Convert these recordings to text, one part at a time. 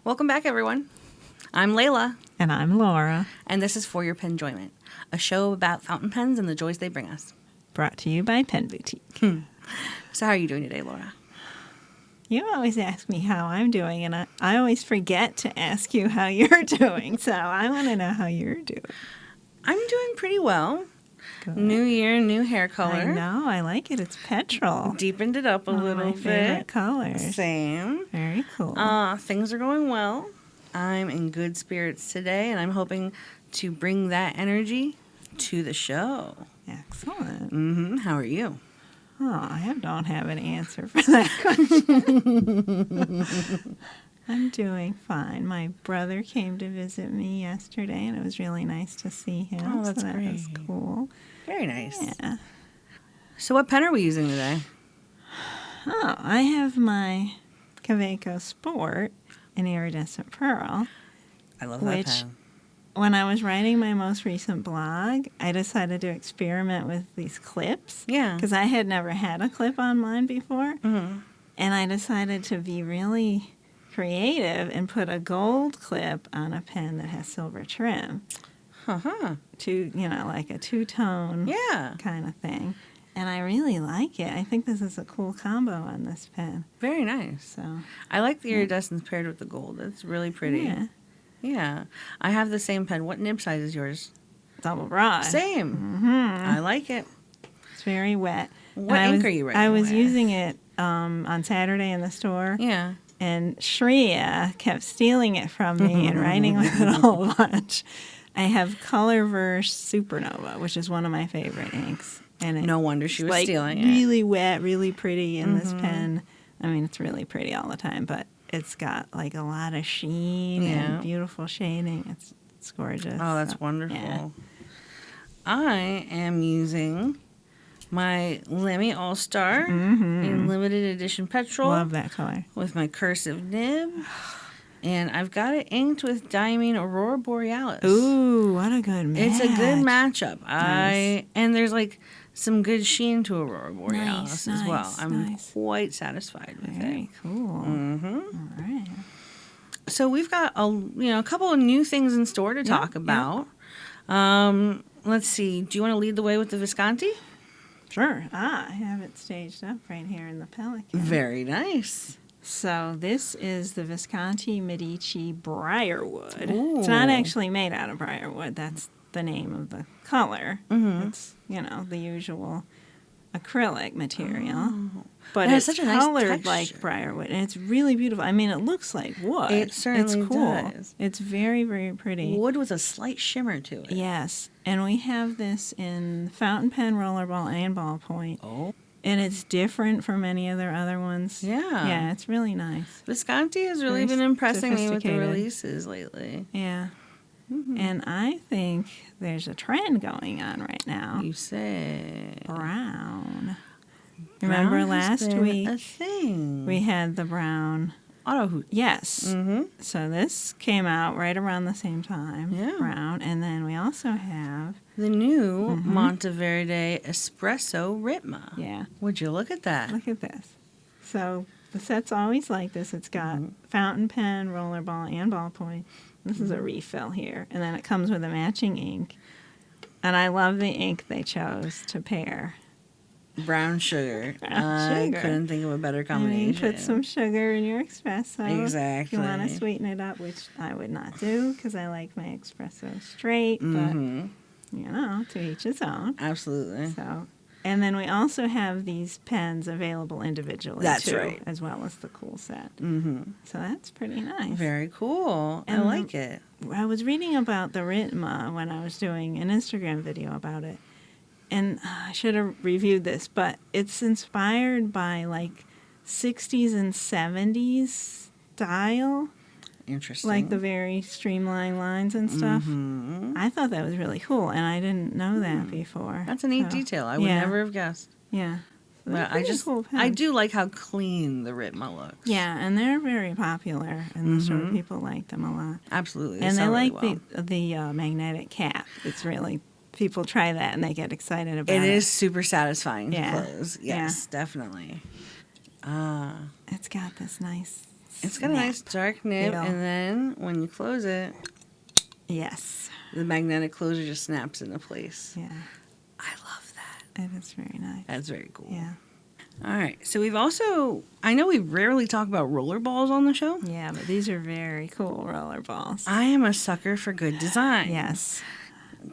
Welcome back, everyone. I'm Leila, And I'm Laura, and this is For Your Penjoyment, a show about fountain pens and the joys they bring us. brought to you by Pen Boutique. So how are you doing today, Laura? You always ask me how I'm doing, and I always forget to ask you how you're doing. So I want to know how you're doing. I'm doing pretty well. Good. New year, new hair color. I know. I like it. It's petrol. Deepened it up a One of little my favorite bit. colors. Same. Very cool. Things are going well. I'm in good spirits today, and I'm hoping to bring that energy to the show. Excellent. How are you? Oh, I don't have an answer for that question. I'm doing fine. My brother came to visit me yesterday, and it was really nice to see him. Oh, that's so that great. was cool. Very nice. Yeah. So what pen are we using today? Oh, I have my Kaweco Sport in iridescent pearl. I love that Which- pen. When I was writing my most recent blog, I decided to experiment with these clips Yeah. because I had never had a clip on mine before. Mm-hmm. And I decided to be really creative and put a gold clip on a pen that has silver trim. Uh-huh. Like a two-tone Yeah. kind of thing. And I really like it. I think this is a cool combo on this pen. Very nice. So, I like the iridescence paired with the gold. It's really pretty. yeah. Yeah. I have the same pen. What nib size is yours? Double broad. Same. Mm-hmm. I like it. It's very wet. What And ink are you writing I was with? using it on Saturday in the store, Yeah. and Shreya kept stealing it from me and writing with it a whole bunch. I have Colorverse Supernova, which is one of my favorite inks. And No wonder she was like stealing it. really wet, really pretty in this pen. I mean, it's really pretty all the time, but it's got like a lot of sheen Yeah. and beautiful shading. It's gorgeous. Oh, that's So, wonderful. yeah. I am using my Lemmy All-Star in limited edition petrol Love that color. with my cursive nib. And I've got it inked with Diamine Aurora Borealis. Ooh, what a good match. It's a good matchup. Nice. And there's like some good sheen to Aurora Borealis as well. nice, I'm nice. quite satisfied with Very it. cool. Mm-hmm. All right. So we've got a couple of new things in store to talk about. Let's see. Do you want to lead the way with the Visconti? Sure. I have it staged up right here in the Pelican. Very nice. So this is the Visconti Medici Briarwood. Ooh. It's not actually made out of briarwood. That's the name of the color. Mm-hmm. It's, the usual acrylic material. But It has it's such a nice colored texture. like briarwood. And it's really beautiful. I mean, it looks like wood. It certainly it's cool. does. It's very, very pretty. Wood with a slight shimmer to it. Yes. And we have this in fountain pen, rollerball, and ballpoint. Oh. And it's different from any of their other ones. Yeah. Yeah, it's really nice. Visconti has really Very been impressing me with the sophisticated. releases lately. Yeah. Mm-hmm. And I think there's a trend going on right now. You say. Brown. Remember Brown has last been week a thing. we had the brown. Auto hoot. Yes. Mm-hmm. So this came out right around the same time. Yeah. Brown. And then we also have, The new Monteverde Espresso Ritma. yeah, Would you look at that? look at this. So the set's always like this. It's got fountain pen, rollerball, and ballpoint. This is a refill here. And then it comes with a matching ink. And I love the ink they chose to pair. Brown sugar. Brown I sugar. couldn't think of a better I combination. mean, put some sugar in your espresso. Exactly. If you want to sweeten it up, which I would not do because I like my espresso straight. Mhm. But, to each his own. Absolutely. So, and then we also have these pens available individually, That's too, right. as well as the cool set. Mm-hmm. So that's pretty nice. Very cool. I And like it. I was reading about the Ritma when I was doing an Instagram video about it. And I should have reviewed this, but it's inspired by like 60s and 70s style, Interesting. like the very streamlined lines and stuff. Mhm. I thought that was really cool, and I didn't know that before. That's a neat So, detail. I would yeah. never have guessed. Yeah. So they're But I pretty cool pens. do like how clean the Ritma looks. Yeah, and they're very popular, and the store people like them a lot. Absolutely. And they sell really like well. the magnetic cap. It's really, people try that and they get excited about it. It is super satisfying Yeah. to close. Yes, definitely. It's got this nice It's got a nice dark nib, feel. and then when you close it, Yes. the magnetic closure just snaps into place. Yeah. I love that. It is very nice. That's very cool. Yeah. All right. So we've also, I know we rarely talk about roller balls on the show. Yeah, but these are very cool roller balls. I am a sucker for good design. Yes.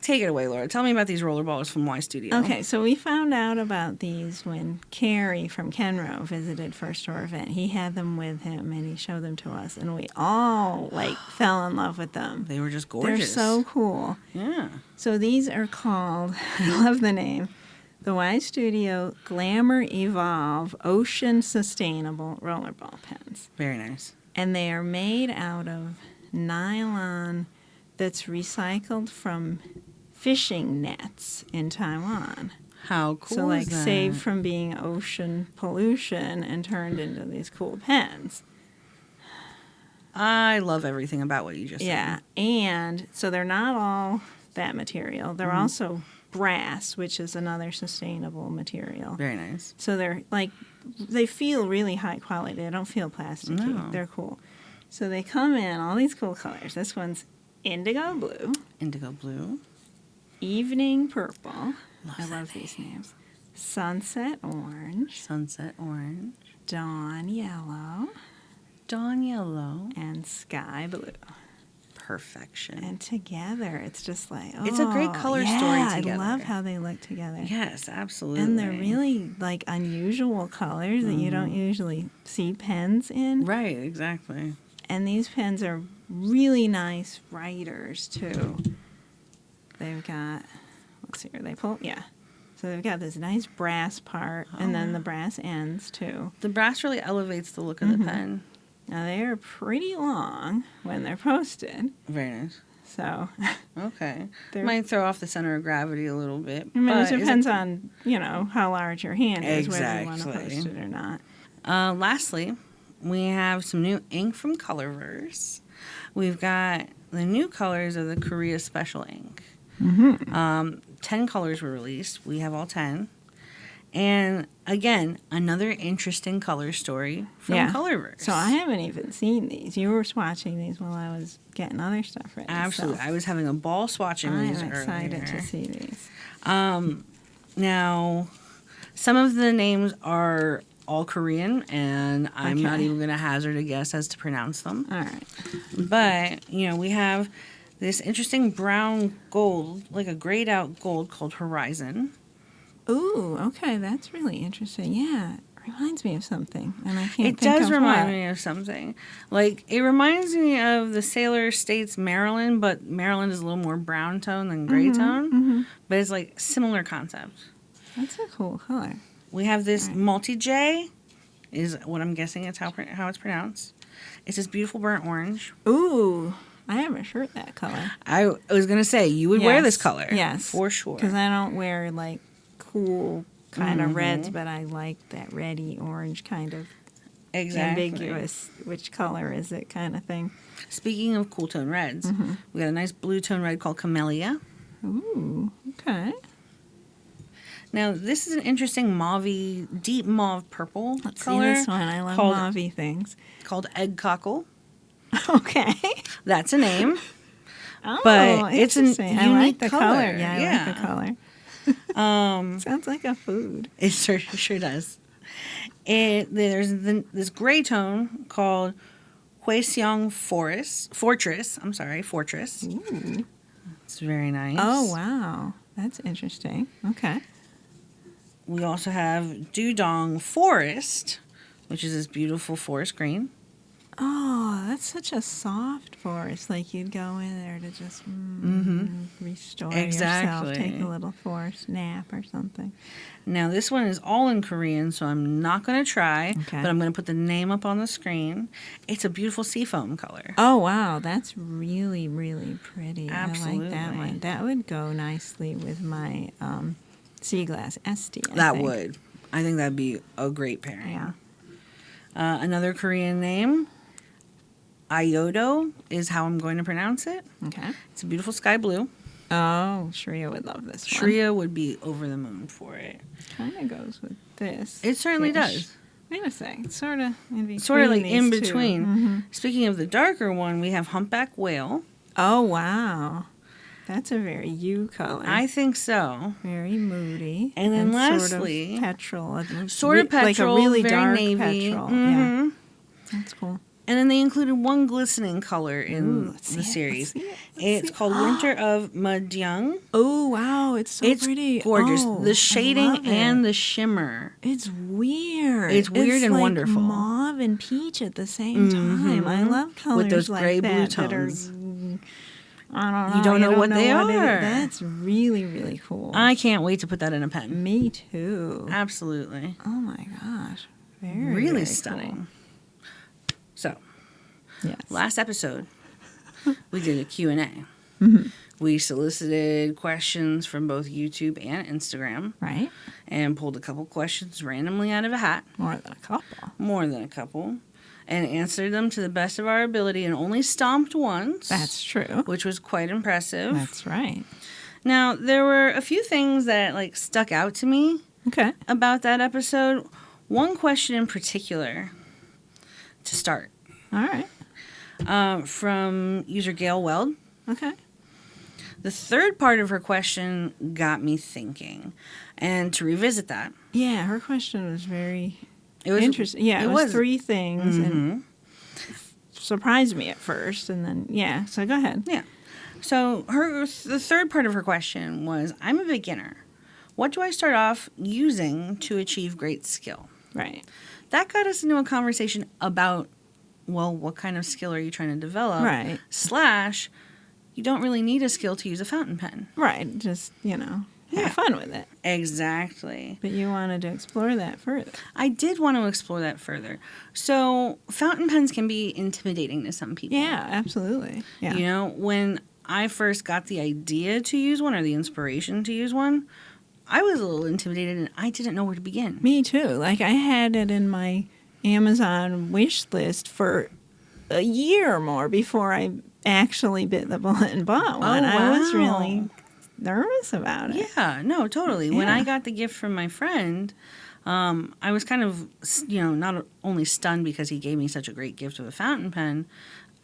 Take it away, Laura. Tell me about these roller balls from Y Studio. Okay, so we found out about these when Carrie from Kenro visited for a store event. He had them with him and he showed them to us, and we all fell in love with them. They were just They're gorgeous. so cool. Yeah. So these are called, I love the name, the Y Studio Glamour Evolve Ocean Sustainable Rollerball Pens. Very nice. And they are made out of nylon that's recycled from fishing nets in Taiwan. How cool So, is that? saved from being ocean pollution and turned into these cool pens. I love everything about what you just Yeah, said. and so they're not all that material. They're also brass, which is another sustainable material. Very nice. So they're they feel really high quality. They don't feel plasticky. No. They're cool. So they come in all these cool colors. This one's indigo blue, Indigo blue. evening purple. I that love these names. Sunset orange, Sunset orange. dawn yellow, Dawn yellow. and sky blue. Perfection. And together, it's just like, oh, It's a great color story yeah, together. I love how they look together. Yes, absolutely. And they're really unusual colors that you don't usually see pens in. Right, exactly. And these pens are really nice writers too. They've got, let's see, are they pull? Yeah. So they've got this nice brass part and then the brass ends too. The brass really elevates the look of the pen. Now they are pretty long when they're posted. Very nice. So Okay. They're- Might throw off the center of gravity a little bit. I mean, but it depends on, how large your hand is, whether you want to Exactly. post it or not. Lastly, we have some new ink from Colorverse. We've got the new colors of the Korea Special ink. 10 colors were released. We have all 10. And again, another interesting color story from Colorverse. So I haven't even seen these. You were swatching these while I was getting other stuff ready. Absolutely. So I was having a ball swatching these I'm excited earlier. to see these. Now, some of the names are all Korean, and I'm not Okay. even going to hazard a guess as to pronounce them. All right. But, we have this interesting brown gold, like a grayed out gold called Horizon. Ooh, okay. That's really interesting. Yeah. It reminds me of something, and I can't It think does of remind what. me of something. Like, it reminds me of the Sailor States Maryland, but Maryland is a little more brown tone than gray tone. But it's like similar concept. That's a cool color. We have this multi-J, is what I'm guessing it's how it's pronounced. It's this beautiful burnt orange. Ooh, I have a shirt that color. I was going to say, you would wear this color. Yes. For sure. Because I don't wear cool kind of reds, but I like that reddy orange kind of Exactly. ambiguous, which color is it kind of thing. Speaking of cool tone reds, we got a nice blue tone red called Camellia. Ooh, okay. Now, this is an interesting mauve-y, deep mauve purple Let's color see this one. I love called- mauve things. called Egg Cockle. Okay. That's a name. Oh, But it's an interesting. I like unique the color. color. Yeah, I Yeah. like the color. Sounds like a food. It sure does. There's this gray tone called Huexiang Fortress. Ooh. It's very nice. Oh, wow. That's interesting. Okay. We also have Dudong Forest, which is this beautiful forest green. Oh, that's such a soft forest. Like you'd go in there to just restore yourself, Exactly. take a little forest nap or something. Now, this one is all in Korean, so I'm not going to try, Okay. but I'm going to put the name up on the screen. It's a beautiful seafoam color. Oh, wow. That's really, really pretty. I like that Absolutely. one. That would go nicely with my sea glass Esty. That would. I think that'd be a great pairing. Yeah. Another Korean name, Iodo, is how I'm going to pronounce it. Okay. It's a beautiful sky blue. Oh, Shreya would love this one. Shreya would be over the moon for it. Kind of goes with this. It certainly ish. does. Wait a sec. It's sort of in between. Sort of like in these two. between. Mm-hmm. Speaking of the darker one, we have Humpback Whale. Oh, wow. That's a very you color. I think so. Very moody. And then lastly, sort of petrol. Sort of petrol, like a really very dark navy. petrol. Mm-hmm. Yeah. That's cool. And then they included one glistening color in let's the see it, series. let's see it, let's It's see it. called Winter of Mahjong. Oh, wow. It's so It's pretty. gorgeous. Oh, The I shading love it. and the shimmer. It's weird. It's weird and like wonderful. Mauve and peach at the same time. I love colors With those like gray that blue that are, tones. I don't know. You don't know what they are. That's really, really cool. I can't wait to put that in a pen. Me too. Absolutely. Oh my gosh. Very, Really very stunning. So, Cool. Yes. last episode, we did a Q&A. Mm-hmm. We solicited questions from both YouTube and Instagram Right? and pulled a couple questions randomly out of a hat, More than a couple. more than a couple, and answered them to the best of our ability and only stomped once. That's true. Which was quite impressive. That's right. Now, there were a few things that stuck out to me Okay. about that episode. One question in particular to start All right. from user Gail Weld. Okay. The third part of her question got me thinking. And to revisit that, Yeah, her question was very it was interesting. Yeah, it was 3 things and surprised me at first, and then yeah. So go ahead. Yeah. So the third part of her question was, I'm a beginner. What do I start off using to achieve great skill? Right. That got us into a conversation about, well, what kind of skill are you trying to develop? Right. / you don't really need a skill to use a fountain pen. Right. Just have fun with it. Exactly. But you wanted to explore that further. I did want to explore that further. So fountain pens can be intimidating to some people. Yeah, absolutely. Yeah. You know, when I first got the idea to use one or the inspiration to use one, I was a little intimidated and I didn't know where to begin. Me too. Like I had it in my Amazon wish list for a year or more before I actually bit the bullet and bought one. wow. I was really nervous about it. Yeah, no, totally. When Yeah. I got the gift from my friend, I was kind of, not only stunned because he gave me such a great gift of a fountain pen,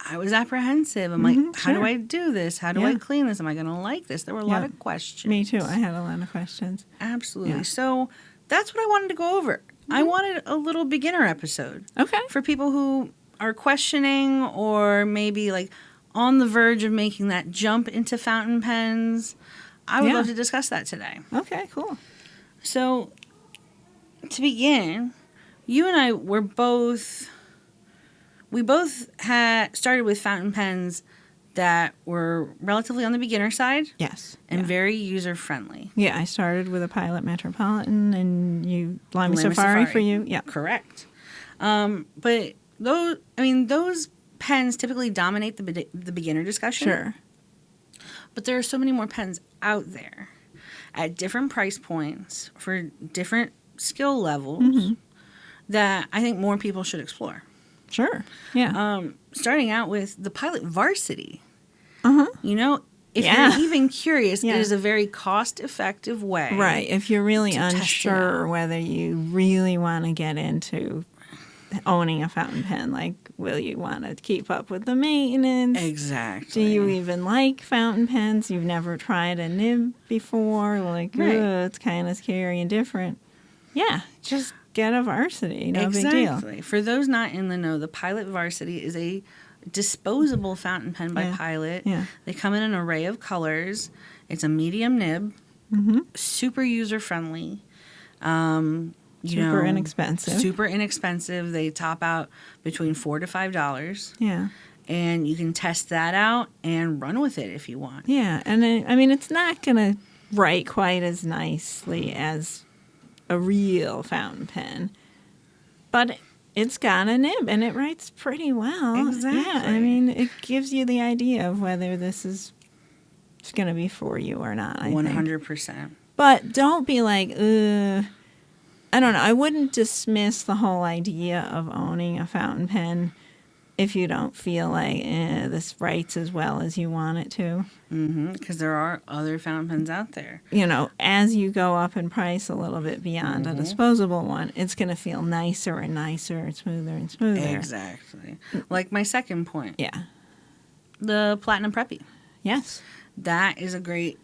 I was apprehensive. I'm like, how do sure. I do this? How do I Yeah. clean this? Am I going to like this? There were a lot Yeah. of questions. Me too. I had a lot of questions. Absolutely. Yeah. So that's what I wanted to go over. I wanted a little beginner episode Okay. for people who are questioning or maybe on the verge of making that jump into fountain pens. I would Yeah. love to discuss that today. Okay, cool. So, to begin, you and I were we both had started with fountain pens that were relatively on the beginner side Yes. and yeah. very user friendly. Yeah, I started with a Pilot Metropolitan and Lamy Safari for you. Yeah. Correct. But those pens typically dominate the beginner discussion. Sure. But there are so many more pens out there at different price points for different skill levels that I think more people should explore. Sure. Yeah. Starting out with the Pilot Varsity. Uh-huh. If Yeah. you're even curious, Yeah. it is a very cost-effective way. Right. If you're really to test it unsure whether you really want to get into owning a fountain pen, will you want to keep up with the maintenance? Exactly. Do you even like fountain pens? You've never tried a nib before? Right. It's kind of scary and different. Yeah, just get a Varsity. No big deal. Exactly. For those not in the know, the Pilot Varsity is a disposable fountain pen by Yeah. Pilot. Yeah. They come in an array of colors. It's a medium nib, super user friendly. Super inexpensive. Super inexpensive. They top out between $4 to $5, Yeah. and you can test that out and run with it if you want. Yeah, and it's not going to write quite as nicely as a real fountain pen, but it's got a nib and it writes pretty well. Exactly. Yeah, it gives you the idea of whether this is going to be for you or not. I think. 100%. But don't be like, I don't know. I wouldn't dismiss the whole idea of owning a fountain pen if you don't feel like this writes as well as you want it to. Because there are other fountain pens out there. You know, as you go up in price a little bit beyond a disposable one, it's going to feel nicer and nicer and smoother. Exactly. Like my second point. Yeah. The Platinum Preppy. Yes. That is a great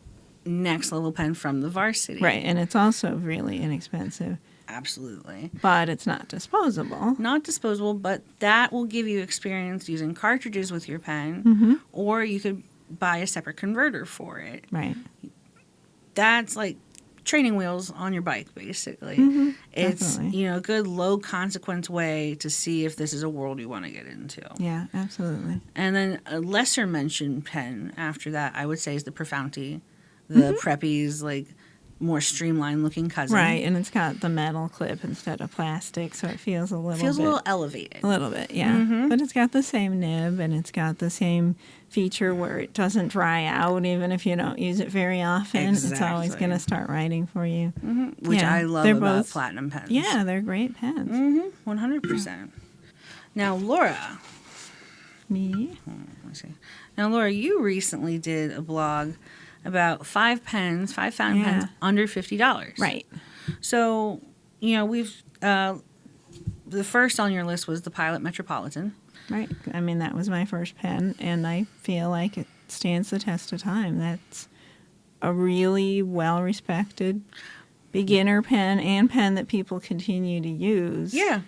next level pen from the Varsity. Right, and it's also really inexpensive. Absolutely. But it's not disposable. Not disposable, but that will give you experience using cartridges with your pen, or you could buy a separate converter for it. Right. That's like training wheels on your bike, basically. It's, Definitely. a good low consequence way to see if this is a world you want to get into. Yeah, absolutely. And then a lesser mentioned pen after that, I would say, is the Profounty. The Preppy's like more streamlined looking cousin. Right, and it's got the metal clip instead of plastic, so it feels a little elevated. A little bit, yeah. But it's got the same nib, and it's got the same feature where it doesn't dry out even if you don't use it very often. It's always Exactly. going to start writing for you. Which Yeah, I love they're about both- Platinum pens. Yeah, they're great pens. 100%. Now, Laura. Me? Let me see. Now, Laura, you recently did a blog about 5 fountain Yeah. pens under $50. Right. So, we've the first on your list was the Pilot Metropolitan. Right. I mean, that was my first pen, and I feel like it stands the test of time. That's a really well-respected beginner pen and pen that people continue to use. Yeah.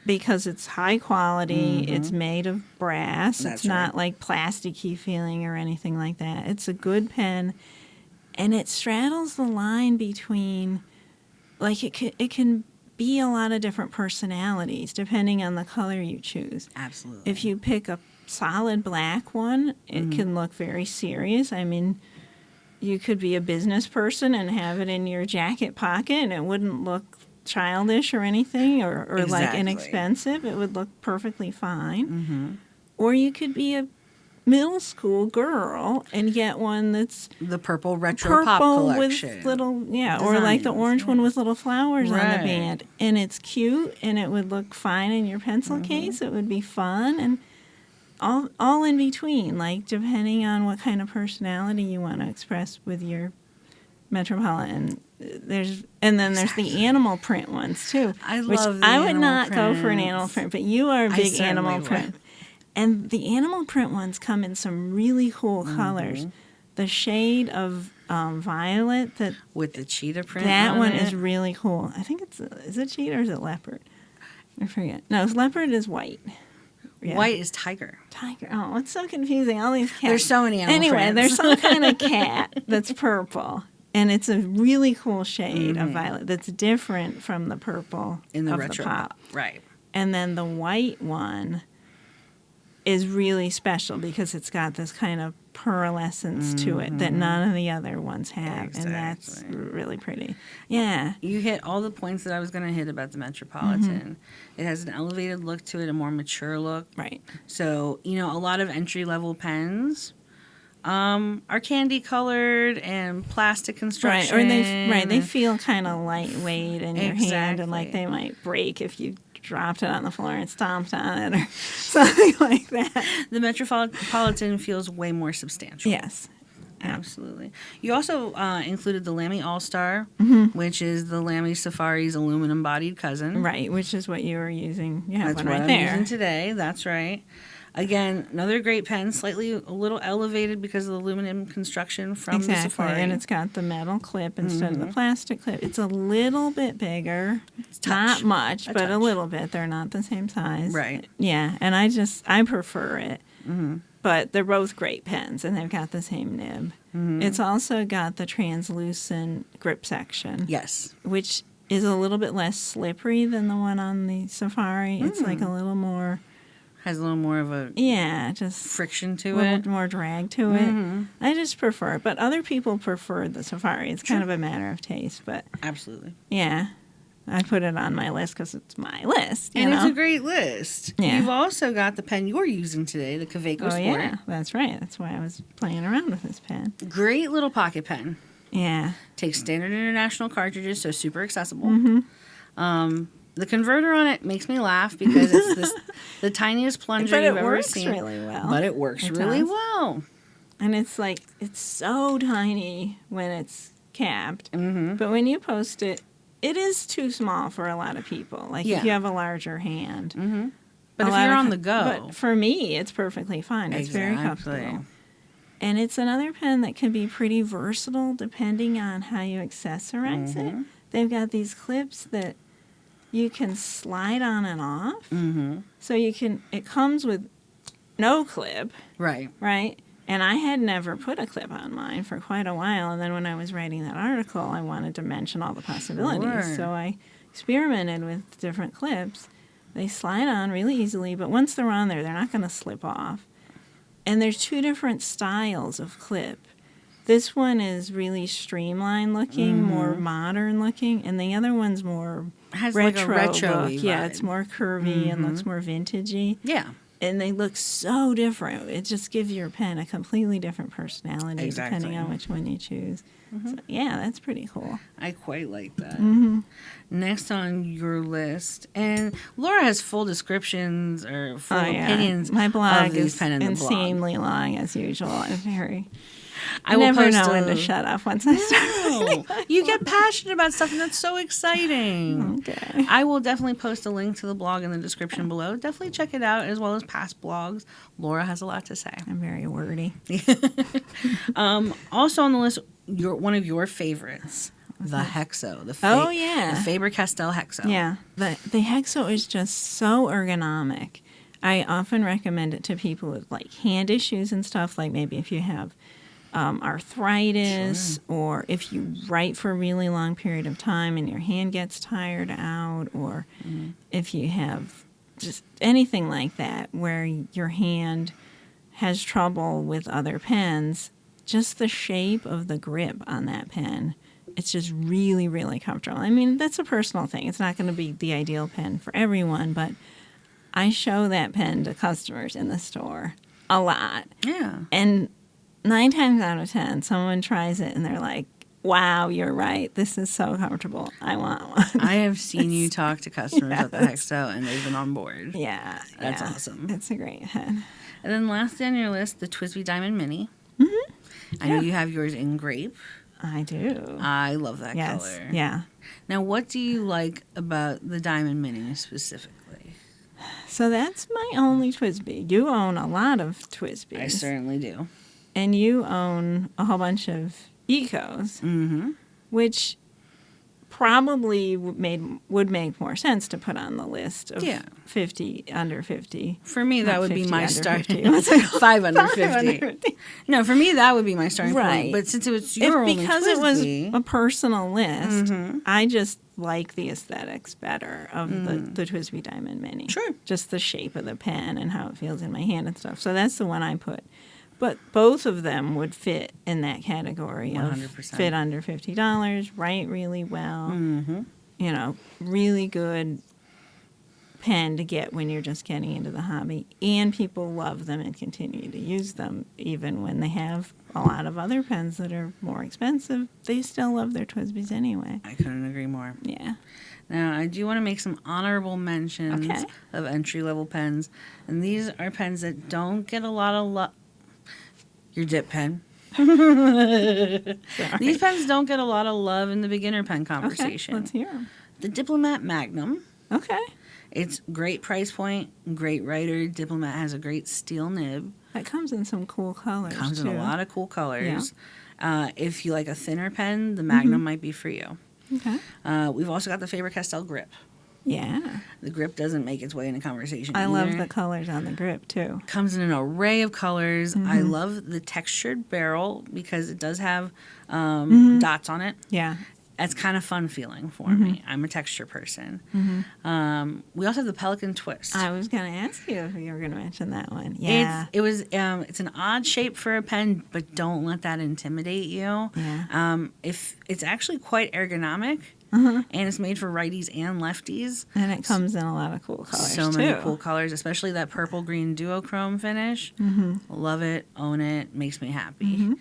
Because it's high quality, it's made of brass, That's it's not like plasticky feeling or anything like that. It's a good pen, and it straddles the line between, like, it can be a lot of different personalities depending on the color you choose. Absolutely. If you pick a solid black one, it can look very serious. I mean, you could be a business person and have it in your jacket pocket, and it wouldn't look childish or anything or like Exactly. inexpensive. It would look perfectly fine. Or you could be a middle school girl and get one that's the purple retro pop purple collection. with little, or like the Designs, orange one with little flowers on the Right. band. And it's cute, and it would look fine in your pencil case. It would be fun, and all in between, like depending on what kind of personality you want to express with your Metropolitan. There's the animal print ones too. I which love the I would animal not go for an animal prints. print, but you are a I big certainly animal would. print. And the animal print ones come in some really cool colors. The shade of violet With the cheetah print. that one it. is really cool. I think is it cheetah or is it leopard? I forget. No, leopard is white. Yeah. White is tiger. Tiger. Oh, it's so confusing. All these cats. There's so many animal Anyway, prints. there's some kind of cat that's purple. And it's a really cool shade of violet that's different from the purple In the of retro the pop. Right. And then the white one is really special because it's got this kind of pearlescence to it that none of the other ones have. And that's Exactly. really pretty. Yeah. You hit all the points that I was going to hit about the Metropolitan. It has an elevated look to it, a more mature look. Right. So, a lot of entry-level pens are candy colored and plastic construction. Right. Or they feel kind of lightweight in your hand, and like Exactly. they might break if you dropped it on the floor and stomped on it or something like that. The Metropolitan feels way more substantial. Yes. Absolutely. You also included the Lamy All-Star, which is the Lamy Safari's aluminum-bodied cousin. Right, which is what you were using. You have That's one what right I'm there. using today. That's right. Again, another great pen, slightly a little elevated because of the aluminum construction from the Exactly, Safari. and it's got the metal clip instead of the plastic clip. It's a little bit bigger. Not much, but a touch. little bit. They're not the same size. Right. Yeah, and I prefer it. But they're both great pens, and they've got the same nib. It's also got the translucent grip section. Yes. Which is a little bit less slippery than the one on the Safari. It's like a little more, Has a little more of a just friction a to little it. more drag to it. I just prefer it, but other people prefer the Safari. It's kind of a matter of taste, but Absolutely. yeah, I put it on my list because it's my list. You And know? it's a great list. Yeah. You've also got the pen you're using today, the Kaweco Oh Sport. yeah, that's right. That's why I was playing around with this pen. Great little pocket pen. Yeah, Takes standard international cartridges, so super accessible. The converter on it makes me laugh because it's the tiniest plunger But you've it ever works seen. really well. But it works It really does. well. And it's like, it's so tiny when it's capped. Mm-hmm. But when you post it, it is too small for a lot of people. Like Yeah. if you have a larger hand. Mm-hmm. But A if lot you're of on co- the go. But for me, it's perfectly fine. It's very comfortable. And it's another pen that can be pretty versatile depending on how you accessorize it. They've got these clips that you can slide on and off. Mm-hmm. So it comes with no clip, Right. right? And I had never put a clip on mine for quite a while. And then when I was writing that article, I wanted to mention all the possibilities. Sure. So I experimented with different clips. They slide on really easily, but once they're on there, they're not going to slip off. And there's two different styles of clip. This one is really streamlined looking, more modern looking, and the other one's more Has retro like a retro-y look. Yeah, vibe. it's more curvy and looks more vintagey. Yeah. And they look so different. It just gives your pen a completely different personality Exactly. depending on which one you choose. So, yeah, that's pretty cool. I quite like that. Mm-hmm. Next on your list, and Laura has full descriptions or full opinions My blog of these is pen in the blog. insanely long as usual. I I will never post know when a- to shut off once I start. No. You get passionate about stuff, and that's so exciting. Okay. I will definitely post a link to the blog in the description below. Definitely check it out, as well as past blogs. Laura has a lot to say. I'm very wordy. Also on the list, one of your favorites, the Hexo. Oh, yeah. The Faber-Castell Hexo. Yeah, the Hexo is just so ergonomic. I often recommend it to people with like hand issues and stuff, like maybe if you have arthritis or if you write for a really long period of time and your hand gets tired out, or if you have just anything like that where your hand has trouble with other pens, just the shape of the grip on that pen, it's just really, really comfortable. I mean, that's a personal thing. It's not going to be the ideal pen for everyone, but I show that pen to customers in the store a lot. Yeah. And 9 times out of 10, someone tries it and they're like, wow, you're right. This is so comfortable. I want one. I have seen you talk to customers at the Hexo, and they've been on board. Yeah. That's awesome. It's a great pen. And then lastly on your list, the Twisby Diamond Mini. I know you have yours in grape. I do. I love that Yes. color. Yeah. Now, what do you like about the Diamond Mini specifically? So that's my only Twisby. You own a lot of Twisbys. I certainly do. And you own a whole bunch of Ecos, Mm-hmm. which probably would make more sense to put on the list of Yeah. 50 under 50. For me, that Not would be 50 my under starting 50. 5 under 5 under 50. 50. No, for me, that would be my starting Right. point. But since it was your only Because it was Twisby, a personal list, Mm-hmm. I just like the aesthetics better of the Twisby Diamond Mini. Sure. Just the shape of the pen and how it feels in my hand and stuff. So that's the one I put. But both of them would fit in that category of 100%. fit under $50, write really well, Mm-hmm. you know, really good pen to get when you're just getting into the hobby. And people love them and continue to use them even when they have a lot of other pens that are more expensive. They still love their Twisbys anyway. I couldn't agree more. Yeah. Now, I do want to make some honorable mentions Okay. of entry-level pens. And these are pens that don't get a lot of love. Your dip pen. Sorry. These pens don't get a lot of love in the beginner pen Okay, conversation. let's hear them. The Diplomat Magnum. Okay. It's great price point, great writer. Diplomat has a great steel nib. That comes in some cool colors, Comes too. in a lot of cool colors. If you like a thinner pen, the Magnum might be for you. Okay. We've also got the Faber-Castell grip. Yeah. The grip doesn't make its way into conversation I love either. the colors on the grip, too. Comes in an array of colors. I love the textured barrel because it does have dots on it. Yeah. It's kind of fun feeling for me. I'm a texture person. We also have the Pelican Twist. I was going to ask you if you were going to mention that one. Yeah. It's an odd shape for a pen, but don't let that intimidate you. Yeah. If it's actually quite ergonomic, and it's made for righties and lefties. And it comes in a lot of cool colors, So many too. cool colors, especially that purple green duochrome finish. Love it, own it, makes me happy.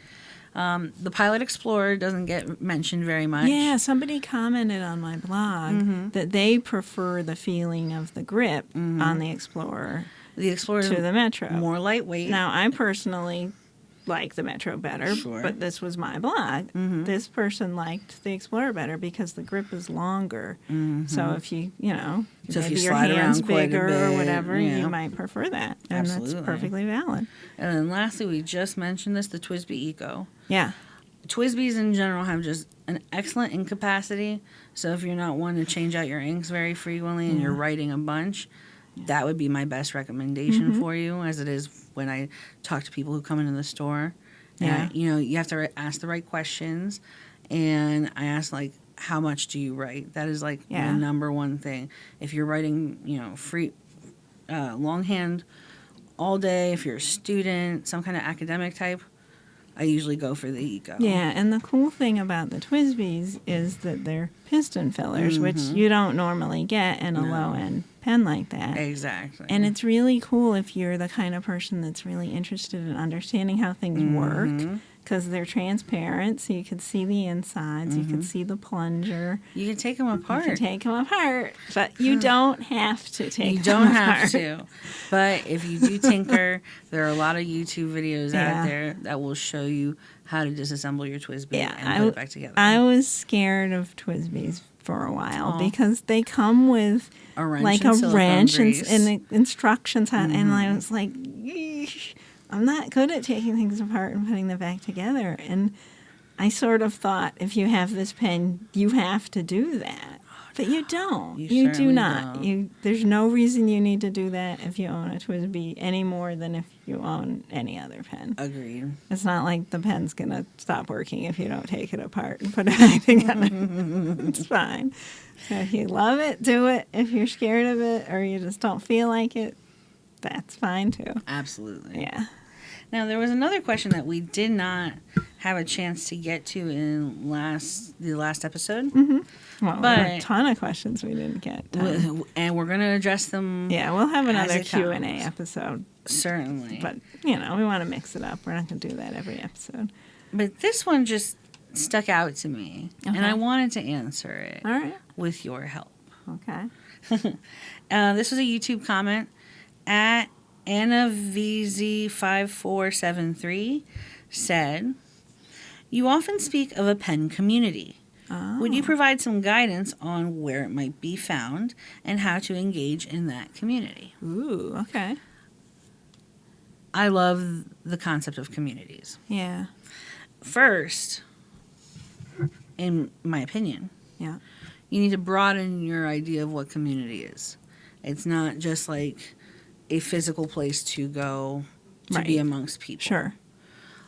The Pilot Explorer doesn't get mentioned very much. Yeah, somebody commented on my blog that they prefer the feeling of the grip on the Explorer The Explorer to the Metro. more lightweight. Now, I personally like the Metro better, Sure. but this was my blog. This person liked the Explorer better because the grip is longer. So if you So if maybe you your slide hand's around quite a bigger or bit, whatever, yeah. you might prefer that. And Absolutely. that's perfectly valid. And then lastly, we just mentioned this, the TWSBI Eco. Yeah. TWSBIs in general have just an excellent ink capacity. So if you're not one to change out your inks very frequently and you're writing a bunch, that would be my best recommendation for you, as it is when I talk to people who come into the store. And Yeah. you have to ask the right questions. And I ask, like, how much do you write? That is, like, the number one thing. If you're writing, free longhand all day, if you're a student, some kind of academic type, I usually go for the Eco. Yeah, and the cool thing about the TWSBIs is that they're piston fillers, which you don't normally get in a low-end pen like that. Exactly. And it's really cool if you're the kind of person that's really interested in understanding how things work, because they're transparent, so you can see the insides, you can see the plunger. You can take them apart. You can take them apart, but you don't have to take You them don't apart. have to. But if you do tinker, there are a lot of YouTube videos Yeah. out there that will show you how to disassemble your TWSBI Yeah, and put it back together. I was scared of TWSBIs for a while Aw. because they come with A wrench like and a silicone wrench and, grease. and instructions on, and I was like, "Yeesh, I'm not good at taking things apart and putting them back together." And I sort of thought, if you have this pen, you have to do that. But you don't. You You do certainly not. don't. There's no reason you need to do that if you own a TWSBI any more than if you own any other pen. Agreed. It's not like the pen's going to stop working if you don't take it apart and put it back together. It's fine. So if you love it, do it. If you're scared of it or you just don't feel like it, that's fine too. Absolutely. Yeah. Now, there was another question that we did not have a chance to get to in the last episode. Well, But- there were a ton of questions we didn't get done. And we're going to address them. Yeah, we'll have another it Q&A comes. episode. Certainly. But, we want to mix it up. We're not going to do that every episode. But this one just stuck out to me, and Okay. I wanted to answer it All right. with your help. Okay. This was a YouTube comment at AnnaVZ5473 said, "You often speak of a pen community. Oh. Would you provide some guidance on where it might be found and how to engage in that community?" Ooh, okay. I love the concept of communities. Yeah. First, in my opinion, Yeah. you need to broaden your idea of what community is. It's not just like a physical place to go to be Right. amongst people. Sure.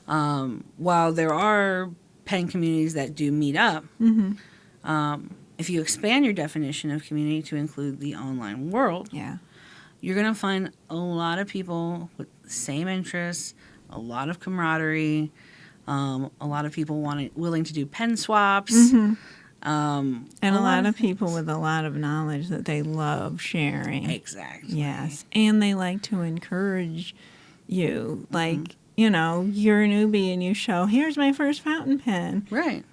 While there are pen communities that do meet up, if you expand your definition of community to include the online world, Yeah. you're going to find a lot of people with the same interests, a lot of camaraderie, a lot of people willing to do pen swaps. And a lot of people with a lot of knowledge that they love sharing. Exactly. Yes. And they like to encourage you. Like, you're a newbie and you show, here's my first fountain pen. Right.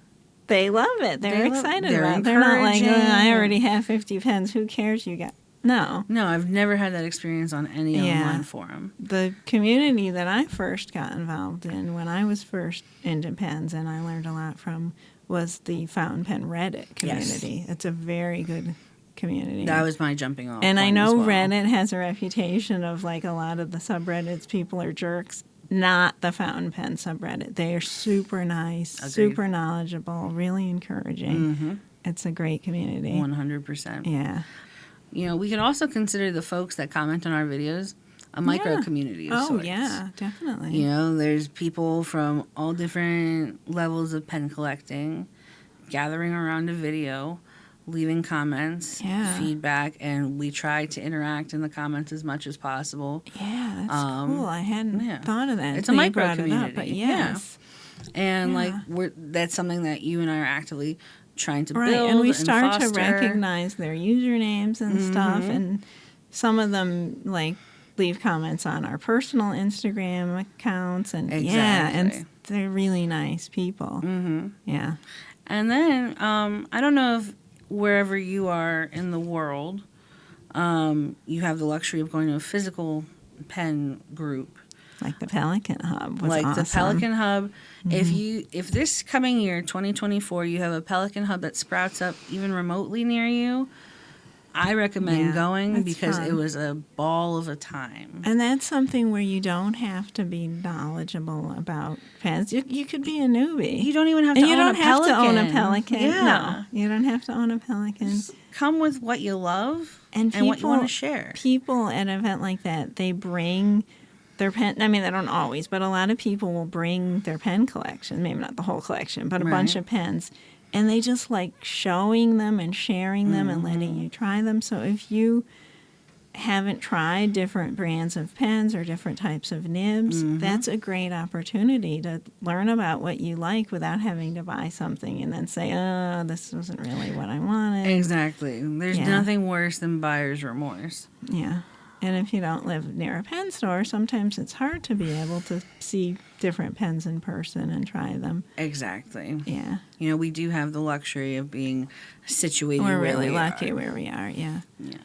They love it. They're They love- excited they're about it. They're not like, encouraging. I already have 50 pens. Who cares? You got. No. No, I've never had that experience on any Yeah. online forum. The community that I first got involved in when I was first into pens and I learned a lot from was the fountain pen Reddit community. It's a very good community. That was my jumping off. And I point know as well. Reddit has a reputation of like a lot of the subreddits, people are jerks. Not the fountain pen subreddit. They are super nice, Agreed. super knowledgeable, really encouraging. It's a great community. 100%. Yeah. We can also consider the folks that comment on our videos a micro Yeah. community of Oh, sorts. yeah, definitely. There's people from all different levels of pen collecting gathering around a video, leaving comments, Yeah. feedback, and we try to interact in the comments as much as possible. Yeah, that's Um, cool. I hadn't yeah. thought of that. It's a until you micro brought it up, but community. Yeah. yes. And Yeah. that's something that you and I are actively trying to Right, build and we start to foster. recognize their usernames and stuff, Mm-hmm. and some of them leave comments on our personal Instagram accounts, and yeah, and Exactly. they're really nice people. Mm-hmm. Yeah. And then I don't know if wherever you are in the world, you have the luxury of going to a physical pen group. Like the Pelican Hub was like awesome. the Pelican Hub. If this coming year, 2024, you have a Pelican Hub that sprouts up even remotely near you, I recommend going that's because fun. it was a ball of a time. And that's something where you don't have to be knowledgeable about pens. You could be a newbie. You don't even have to and you own don't a have Pelican. to own a Pelican. Yeah. No, you don't have to own a Pelican. Just come with what you love And what you want to share. People at an event like that, they bring their pen. I mean, they don't always, but a lot of people will bring their pen collection. Maybe not the whole collection, but a bunch of pens. And they just like showing them and sharing them and letting you try them. So if you haven't tried different brands of pens or different types of nibs, that's a great opportunity to learn about what you like without having to buy something and then say, oh, this wasn't really what I wanted. Exactly. There's nothing worse than buyer's remorse. Yeah. And if you don't live near a pen store, sometimes it's hard to be able to see different pens in person and try them. Exactly. Yeah. You know, we do have the luxury of being situated We're where really we lucky are. where we are, yeah. Yeah.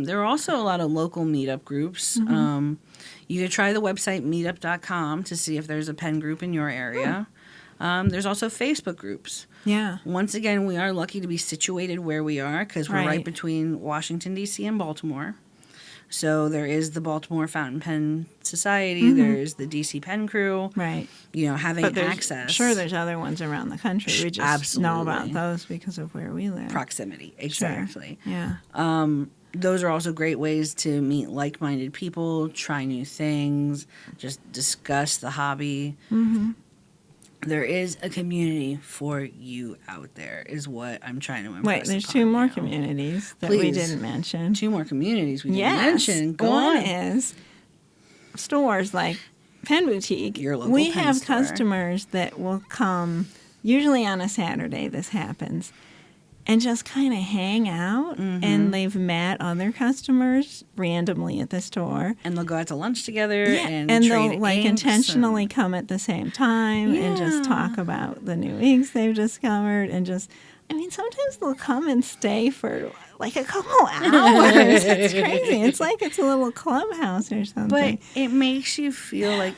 There are also a lot of local meetup groups. You could try the website meetup.com to see if there's a pen group in your area. There's also Facebook groups. Yeah. Once again, we are lucky to be situated where we are because we're right Right. between Washington, D.C. and Baltimore. So there is the Baltimore Fountain Pen Society. There's the D.C. Pen Crew. Right. You know, having But access. Sure, there's other ones around the country. We just know about Absolutely. those because of where we live. Proximity. Exactly. Sure. Yeah. Those are also great ways to meet like-minded people, try new things, just discuss the hobby. There is a community for you out there, is what I'm trying to impress. Wait, there's upon two more you. communities that we Please. didn't mention. Two more communities we didn't Yes. mention. Go One on. is stores like Pen Boutique. Your local we pen have store. customers that will come, usually on a Saturday this happens, and just kind of hang out. And they've met other customers randomly at the store. And they'll go out to lunch together and they'll trade like inks intentionally and- come at the same time and just talk about the new inks they've discovered and just, I mean, sometimes they'll come and stay for like a couple hours. It's crazy. It's like it's a little clubhouse or something. But it makes you feel like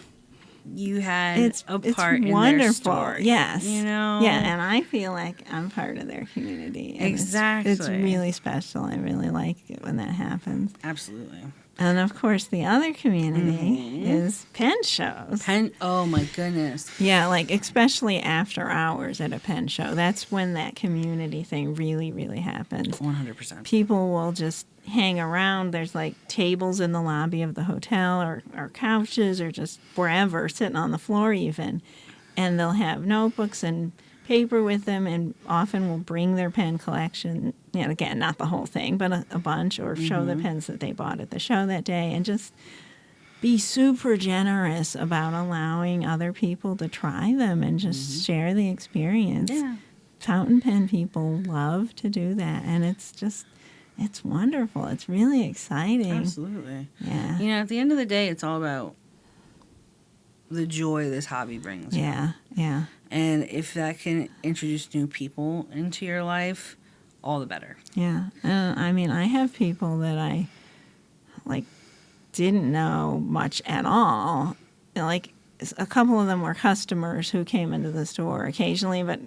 you had a part in wonderful. their story. Yes. You know? Yeah, and I feel like I'm part of their community. And Exactly. It's really special. I really like it when that happens. Absolutely. And of course, the other community is pen shows. Oh my goodness. Yeah, like especially after hours at a pen show. That's when that community thing really, really happens. 100%. People will just hang around. There's like tables in the lobby of the hotel or couches or just wherever, sitting on the floor even. And they'll have notebooks and paper with them and often will bring their pen collection. You know, again, not the whole thing, but a bunch, or show the pens that they bought at the show that day and just be super generous about allowing other people to try them and just share the experience. Yeah. Fountain pen people love to do that, and it's wonderful. It's really exciting. Absolutely. Yeah. You know, at the end of the day, it's all about the joy this hobby brings. you. Yeah. Yeah. And if that can introduce new people into your life, all the better. Yeah. I mean, I have people that I like didn't know much at all. Like a couple of them were customers who came into the store occasionally, but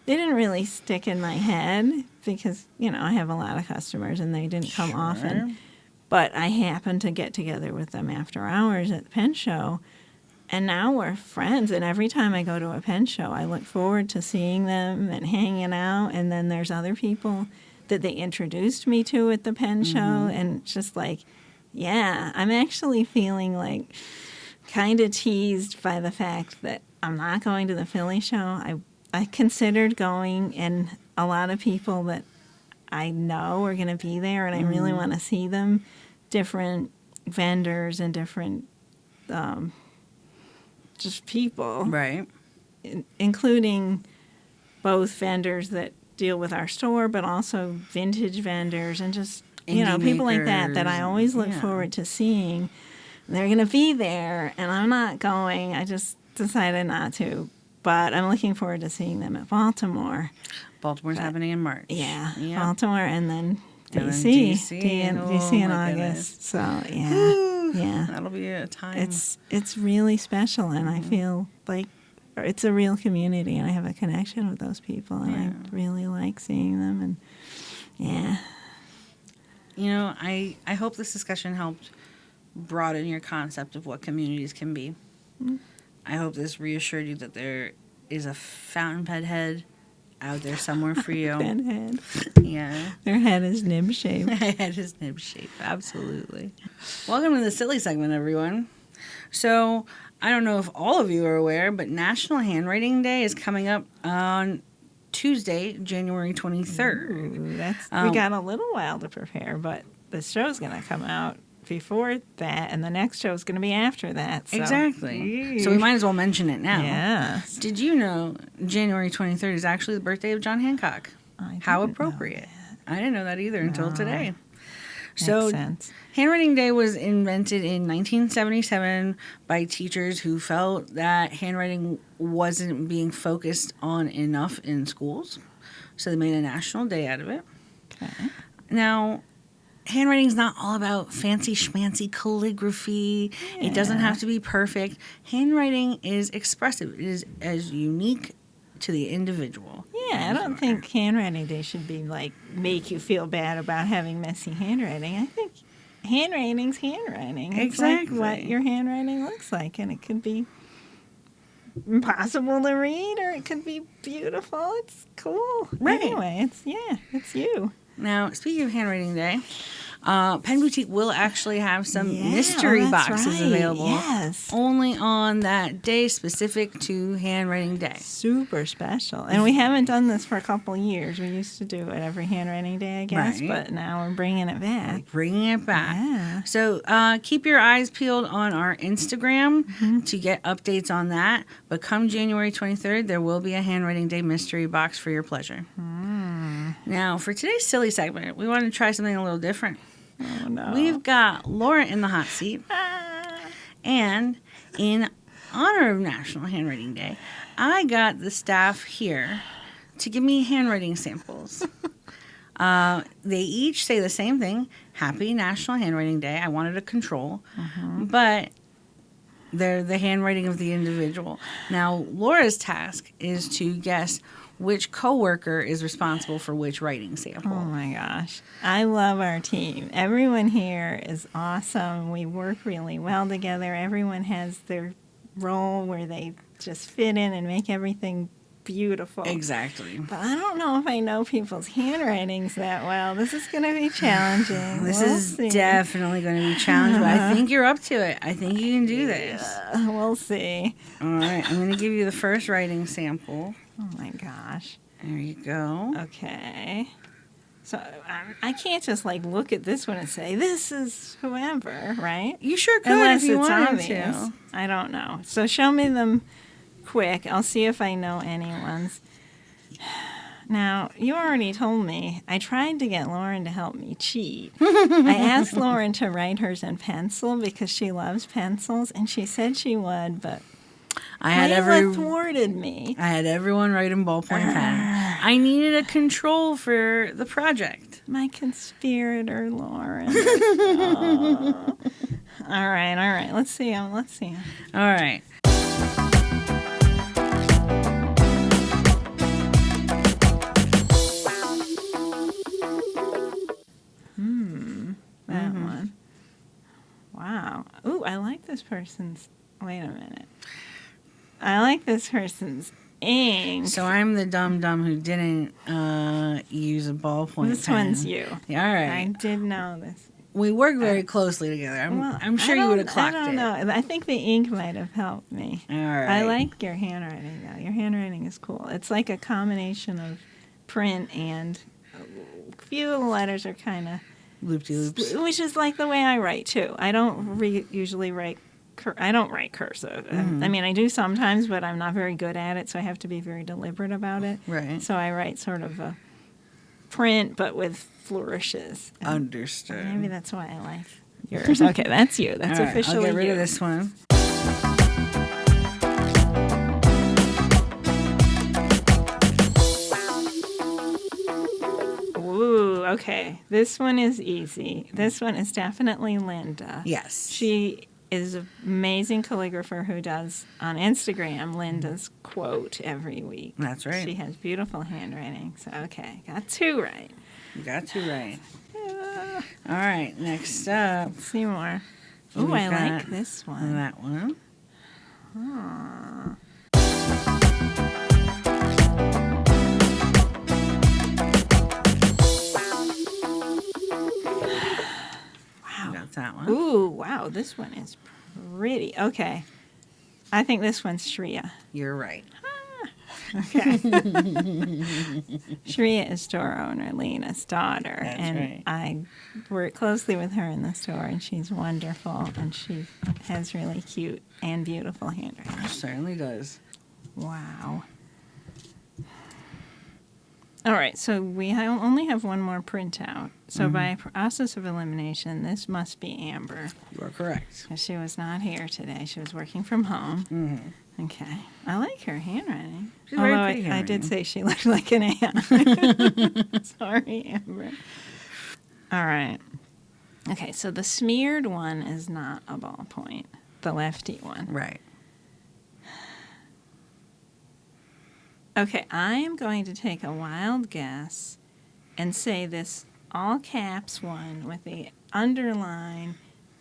they didn't really stick in my head because, you know, I have a lot of customers and they didn't come often. But I happened to get together with them after hours at the pen show. And now we're friends, and every time I go to a pen show, I look forward to seeing them and hanging out. And then there's other people that they introduced me to at the pen show, and it's just like, yeah, I'm actually feeling like kind of teased by the fact that I'm not going to the Philly show. I considered going, and a lot of people that I know are going to be there, and I really want to see them, different vendors and different just people, Right. including both vendors that deal with our store, but also vintage vendors and just, you know, Indie people like that I always look yeah. forward to seeing. They're going to be there, and I'm not going. I just decided not to. But I'm looking forward to seeing them at Baltimore. Baltimore's happening in March. Yeah, Yep. Baltimore and then And then DC. DC. DC in Oh, my August. goodness. So, yeah. Woo. Yeah. That'll be a time. It's really special, and I feel like it's a real community, and I have a connection with those people, and I really like seeing them, and yeah. You know, I hope this discussion helped broaden your concept of what communities can be. I hope this reassured you that there is a fountain pen head out there somewhere for you. Pen head. Yeah. Their head is nib shaped. My head is nib shaped. Absolutely. Welcome to the silly segment, everyone. So, I don't know if all of you are aware, but National Handwriting Day is coming up on Tuesday, January 23rd. Ooh, we got a little while to prepare, but the show's going to come out before that, and the next show is going to be after that. So. Exactly. So we might as well mention it now. Yes. Did you know January 23rd is actually the birthday of John Hancock? How appropriate. I didn't know that either until today. So, Makes sense. Handwriting Day was invented in 1977 by teachers who felt that handwriting wasn't being focused on enough in schools. So they made a national day out of it. Okay. Now, handwriting's not all about fancy schmancy calligraphy. It doesn't have to be perfect. Handwriting is expressive. It is as unique to the individual. Yeah, I don't think Handwriting Day should be like make you feel bad about having messy handwriting. I think handwriting's handwriting. It's Exactly. like what your handwriting looks like, and it could be impossible to read, or it could be beautiful. It's cool. Right. Anyway, it's you. Now, speaking of Handwriting Day, Pen Boutique will actually have some Yeah, mystery that's boxes right. available. Yes. Only on that day specific to Handwriting Day. Super special. And we haven't done this for a couple years. We used to do it every Handwriting Day, I guess, Right. but now we're bringing it back. Bringing it back. Yeah. So keep your eyes peeled on our Instagram to get updates on that. But come January 23rd, there will be a Handwriting Day mystery box for your pleasure. Now, for today's silly segment, we want to try something a little different. Oh, no. We've got Laura in the hot seat. And in honor of National Handwriting Day, I got the staff here to give me handwriting samples. They each say the same thing, Happy National Handwriting Day. I wanted a control, but they're the handwriting of the individual. Now, Laura's task is to guess which coworker is responsible for which writing sample. Oh my gosh. I love our team. Everyone here is awesome. We work really well together. Everyone has their role where they just fit in and make everything beautiful. Exactly. But I don't know if I know people's handwritings that well. This is going to be challenging. This We'll is see. definitely going to be challenging, but I think you're up to it. I think you can do this. We'll see. All right, I'm going to give you the first writing sample. Oh my gosh. There you go. Okay. So I can't just like look at this one and say, this is whoever, right? You sure could Unless if you it's wanted obvious. to. I don't know. So show me them quick. I'll see if I know anyone's. Now, you already told me. I tried to get Lauren to help me cheat. I asked Lauren to write hers in pencil because she loves pencils, and she said she would, but Leila thwarted me. I had everyone write in ballpoint pen. I needed a control for the project. My conspirator, Lauren. Oh. All right. Let's see him. All right. That one. Wow. Ooh, I like this person's. Wait a minute. I like this person's ink. So I'm the dumb who didn't use a ballpoint This pen. one's you. Yeah, all right. I did know this. We work very closely together. I'm sure you would have clocked I don't know. I think the ink might have helped me. All right. I like your handwriting, though. Your handwriting is cool. It's like a combination of print and a few of the letters are kind of Loop-de-loops. which is like the way I write too. I don't usually write. I don't write cursive. I mean, I do sometimes, but I'm not very good at it, so I have to be very deliberate about it. Right. So I write sort of a print, but with flourishes. And Understood. maybe that's why I like yours. Okay, that's you. That's All right, officially I'll get rid you. of this one. okay. This one is easy. This one is definitely Linda. Yes. She is an amazing calligrapher who does on Instagram Linda's quote every week. That's right. She has beautiful handwriting. So, okay, got 2 right. You got 2 right. All right, next up. Let's see more. Ooh, we've I like got this one. That one. Wow. Got that one. Ooh, wow, this one is pretty. Okay. I think this one's Shreya. You're right. Okay. Shreya is store owner Lena's daughter. That's and right. I work closely with her in the store, and she's wonderful, and she has really cute and beautiful handwriting. Certainly does. Wow. All right, so we only have one more printout. So by process of elimination, this must be Amber. You are correct. 'Cause she was not here today. She was working from home. Mm-hmm. Okay. I like her handwriting. She's very Although pretty I did handwriting. say she looked like an ant. Sorry, Amber. All right. Okay, so the smeared one is not a ballpoint, the lefty one. Right. Okay, I am going to take a wild guess and say this all caps one with the underline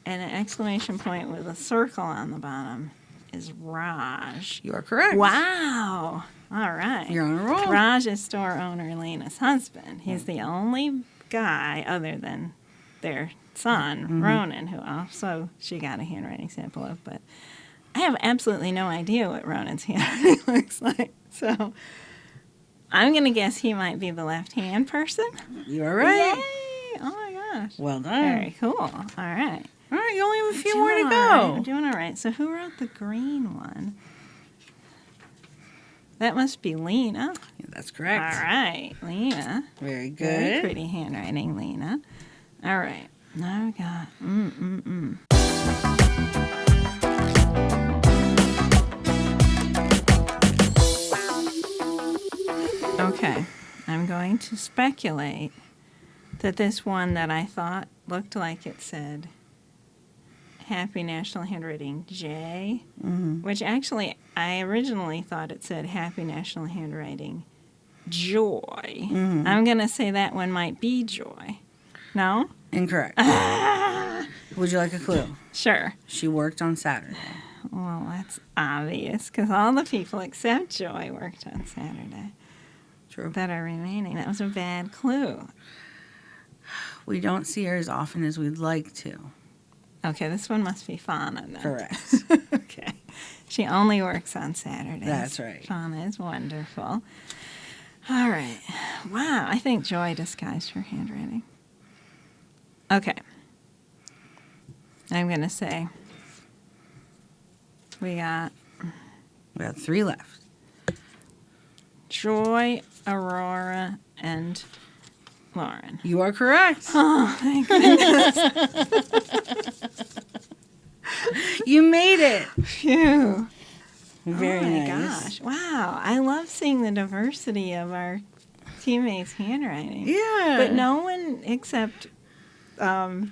and an exclamation point with a circle on the bottom is Raj. You are correct. Wow. All right. You're on a roll. Raj is store owner Lena's husband. He's the only guy other than their son, Ronan, who also she got a handwriting sample of, but I have absolutely no idea what Ronan's handwriting looks like. So I'm going to guess he might be the left-hand person. You are right. Yay! Oh my gosh. Well done. Very cool. All right. All right, you only have a few Doing more to all go. right. I'm doing all right. So who wrote the green one? That must be Lena. Yeah, that's correct. All right, Lena. Very good. Very pretty handwriting, Lena. All right. Now we got Okay. I'm going to speculate that this one that I thought looked like it said Happy National Handwriting J, which actually I originally thought it said Happy National Handwriting Joy. I'm going to say that one might be Joy. No? Incorrect. Would you like a clue? Sure. She worked on Saturday. Well, that's obvious because all the people except Joy worked on Saturday True. that are remaining. That was a bad clue. We don't see her as often as we'd like to. Okay, this one must be Fauna then. Correct. Okay. She only works on Saturdays. That's right. Fauna is wonderful. All right. Wow, I think Joy disguised her handwriting. Okay. I'm going to say we got We have 3 left. Joy, Aurora, and Lauren. You are correct. Oh, thank goodness. You made it. Phew. Very oh my nice. gosh. Wow. I love seeing the diversity of our teammates' handwriting. Yeah. But no one except Ronan?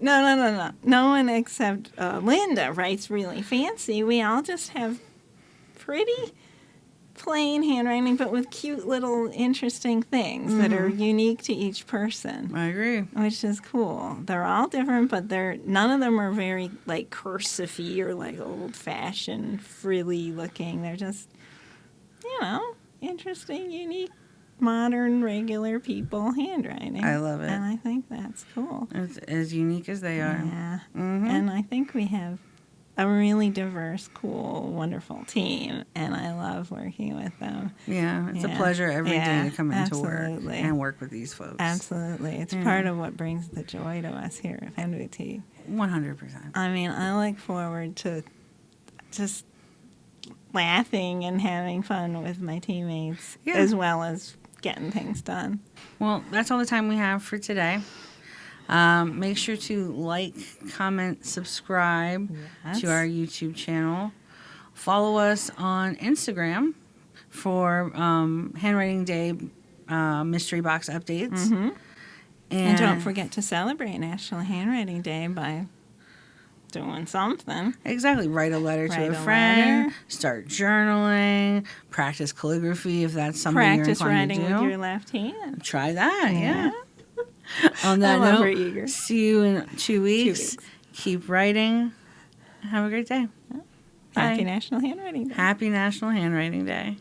No. No one except Linda writes really fancy. We all just have pretty plain handwriting, but with cute little interesting things that are unique to each person, I agree. which is cool. They're all different, but none of them are very like cursive-y or like old-fashioned, frilly looking. They're just, interesting, unique, modern, regular people handwriting. I love it. And I think that's cool. It's as unique as they are. Yeah. Mhm. And I think we have a really diverse, cool, wonderful team, and I love working with them. Yeah, it's a Yeah. pleasure every day Yeah, to come into work absolutely. and work with these folks. Absolutely. It's part of what brings the joy to us here at NWT. 100%. I mean, I look forward to just laughing and having fun with my teammates Yeah. as well as getting things done. Well, that's all the time we have for today. Make sure to like, comment, subscribe Yes. to our YouTube channel. Follow us on Instagram for Handwriting Day mystery box updates. Mm-hmm. And don't forget to celebrate National Handwriting Day by doing something. Exactly. Write a letter to Write a a friend. letter. Start journaling. Practice calligraphy if that's something Practice you're inclined writing to do. with your left hand. Try that. Yeah. On that I love her note, eager. see you in 2 weeks. 2 weeks. Keep writing. Have a great day. Happy Bye. National Handwriting Day. Happy National Handwriting Day.